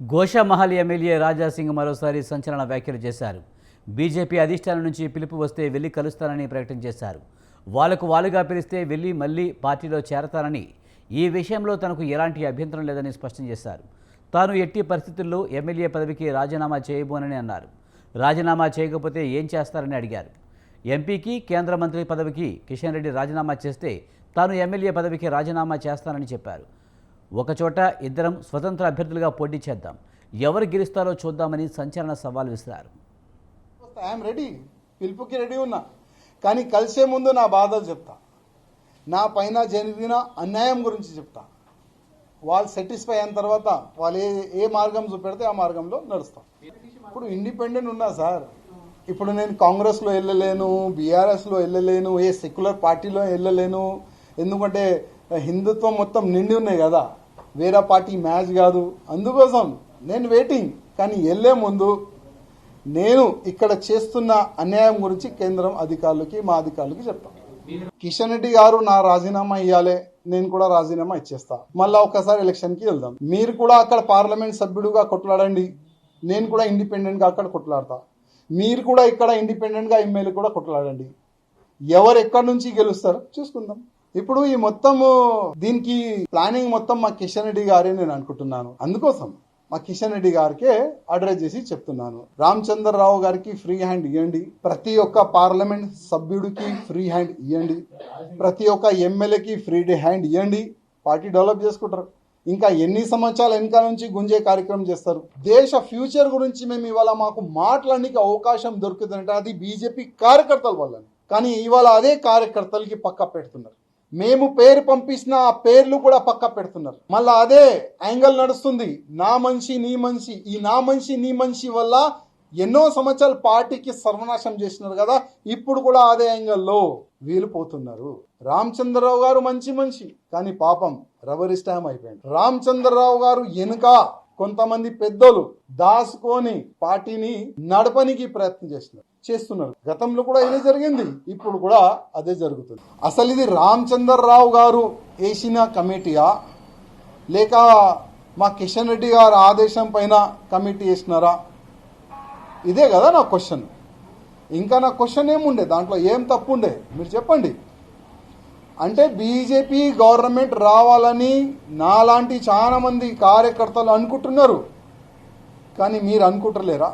Goshamahal MLA Raja Singh మరోసారి సంచలన వ్యాఖ్యలు చేశారు. బీజేపీ అధిష్టానం నుంచి పిలుపు వస్తే వెళ్లి కలుస్తానని ప్రకటన చేశారు. వాళ్ళుగా పిలిస్తే వెళ్లి మళ్లీ పార్టీలో చేరతానని, ఈ విషయంలో తనకు ఎలాంటి అభ్యంతరం లేదని స్పష్టం చేశారు. తాను ఎట్టి పరిస్థితుల్లో ఎమ్మెల్యే పదవికి రాజీనామా చేయబోనని అన్నారు. రాజీనామా చేయకపోతే ఏం చేస్తారని అడిగారు. ఎంపీకి కేంద్ర మంత్రి పదవికి కిషన్ రెడ్డి రాజీనామా చేస్తే తాను ఎమ్మెల్యే పదవికి రాజీనామా చేస్తానని చెప్పారు. ఒకచోట ఇద్దరం స్వతంత్ర అభ్యర్థులుగా పోటీ చేద్దాం, ఎవరు గెలుస్తారో చూద్దామని సంచలన సవాల్ విసిరారు. ఐఎమ్ రెడీ, పిలుపుకి రెడీ ఉన్నా, కానీ కలిసే ముందు నా బాధలు చెప్తా, నా పైన జరిగిన అన్యాయం గురించి చెప్తా. వాళ్ళు సాటిస్ఫై అయిన తర్వాత వాళ్ళు ఏ మార్గం చూపెడితే ఆ మార్గంలో నడుస్తాం. ఇప్పుడు ఇండిపెండెంట్ ఉన్నా సార్. ఇప్పుడు నేను కాంగ్రెస్లో వెళ్ళలేను, బీఆర్ఎస్లో వెళ్ళలేను, ఏ సెక్యులర్ పార్టీలో వెళ్ళలేను. ఎందుకంటే హిందుత్వం మొత్తం నిండి ఉన్నాయి కదా, వేరే పార్టీ మ్యాచ్ కాదు. అందుకోసం నేను వెయిటింగ్. కానీ వెళ్లే ముందు నేను ఇక్కడ చేస్తున్న అన్యాయం గురించి కేంద్రం అధికారులకి, మా అధికారులకి చెప్తాను. కిషన్ రెడ్డి గారు నా రాజీనామా ఇవ్వాలి, నేను కూడా రాజీనామా ఇచ్చేస్తా. మళ్ళా ఒకసారి ఎలక్షన్కి వెళ్దాం. మీరు కూడా అక్కడ పార్లమెంట్ సభ్యుడుగా కొట్లాడండి, నేను కూడా ఇండిపెండెంట్గా అక్కడ కొట్లాడతా. మీరు కూడా ఇక్కడ ఇండిపెండెంట్గా ఎమ్మెల్యే కూడా కొట్లాడండి. ఎవరు ఎక్కడి నుంచి గెలుస్తారో చూసుకుందాం. ఇప్పుడు ఈ మొత్తం దీనికి ప్లానింగ్ మొత్తం మా కిషన్ రెడ్డి గారే నేను అనుకుంటున్నాను. అందుకోసం మా కిషన్ రెడ్డి గారికే అడ్రస్ చేసి చెప్తున్నాను. రామచంద్రరావు గారికి ఫ్రీ హ్యాండ్ ఇవ్వండి, ప్రతి ఒక్క పార్లమెంట్ సభ్యుడికి ఫ్రీ హ్యాండ్ ఇవ్వండి, ప్రతి ఒక్క ఎమ్మెల్యేకి ఫ్రీ హ్యాండ్ ఇవ్వండి. పార్టీ డెవలప్ చేసుకుంటారు. ఇంకా ఎన్ని సంవత్సరాలు వెనక నుంచి గుంజే కార్యక్రమం చేస్తారు. దేశ ఫ్యూచర్ గురించి మేము ఇవాళ మాకు మాట్లాడడానికి అవకాశం దొరుకుతుందంటే అది బీజేపీ కార్యకర్తల వల్ల. కానీ ఇవాళ అదే కార్యకర్తలకి పక్క పెడుతున్నారు. మేము పేరు పంపిస్తున్న ఆ పేర్లు కూడా పక్క పెడుతున్నారు. మళ్ళా అదే యాంగిల్ నడుస్తుంది. నా మనిషి నీ మనిషి, ఈ నా మనిషి నీ మనిషి వల్ల ఎన్నో సంవత్సరాలు పార్టీకి సర్వనాశం చేసినారు కదా, ఇప్పుడు కూడా అదే యాంగిల్లో వీలు పోతున్నారు. రామచంద్రరావు గారు మంచి మనిషి, కానీ పాపం రబ్బర్ స్టాంప్ అయిపోయింది. రామచంద్రరావు గారు వెనుక కొంతమంది పెద్దలు దాచుకొని పార్టీని నడపనికి ప్రయత్నం చేస్తున్నారు. గతంలో కూడా ఇదే జరిగింది, ఇప్పుడు కూడా అదే జరుగుతుంది. అసలు ఇది రామచంద్రరావు గారు వేసిన కమిటీయా, లేక మా కిషన్ రెడ్డి గారు ఆదేశం పైన కమిటీ వేసినారా? ఇదే కదా నా క్వశ్చన్. ఇంకా నా క్వశ్చన్ ఏముండే, దాంట్లో ఏం తప్పు ఉండే మీరు చెప్పండి. అంటే బీజేపీ గవర్నమెంట్ రావాలని నాలాంటి చాలా మంది కార్యకర్తలు అనుకుంటున్నారు, కానీ మీరు అనుకుంటలేరా?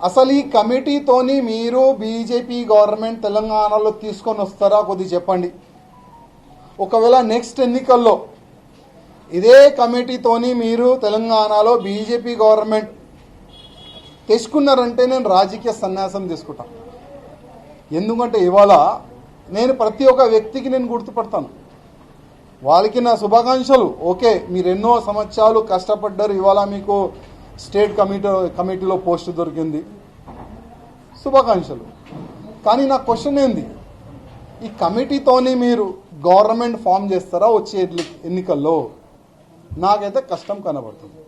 అసలు ఈ కమిటీతోని మీరు బీజేపీ గవర్నమెంట్ తెలంగాణలో తీసుకొని వస్తారా? కొద్దిగా చెప్పండి. ఒకవేళ నెక్స్ట్ ఎన్నికల్లో ఇదే కమిటీతోని మీరు తెలంగాణలో బీజేపీ గవర్నమెంట్ తెచ్చుకున్నారంటే నేను రాజకీయ సన్యాసం తీసుకుంటాను. ఎందుకంటే ఇవాళ నేను ప్రతి ఒక్క వ్యక్తికి నేను గుర్తుపడతాను. వాళ్ళకి నా శుభాకాంక్షలు. ఓకే, మీరు ఎన్నో సంవత్సరాలు కష్టపడ్డారు, ఇవాళ మీకు స్టేట్ కమిటీలో పోస్ట్ దొరికింది, శుభాకాంక్షలు. కానీ నా క్వశ్చన్ ఏంది, ఈ కమిటీతోని మీరు గవర్నమెంట్ ఫామ్ చేస్తారా వచ్చే ఎన్నికల్లో? నాకైతే కష్టం కనబడుతుంది.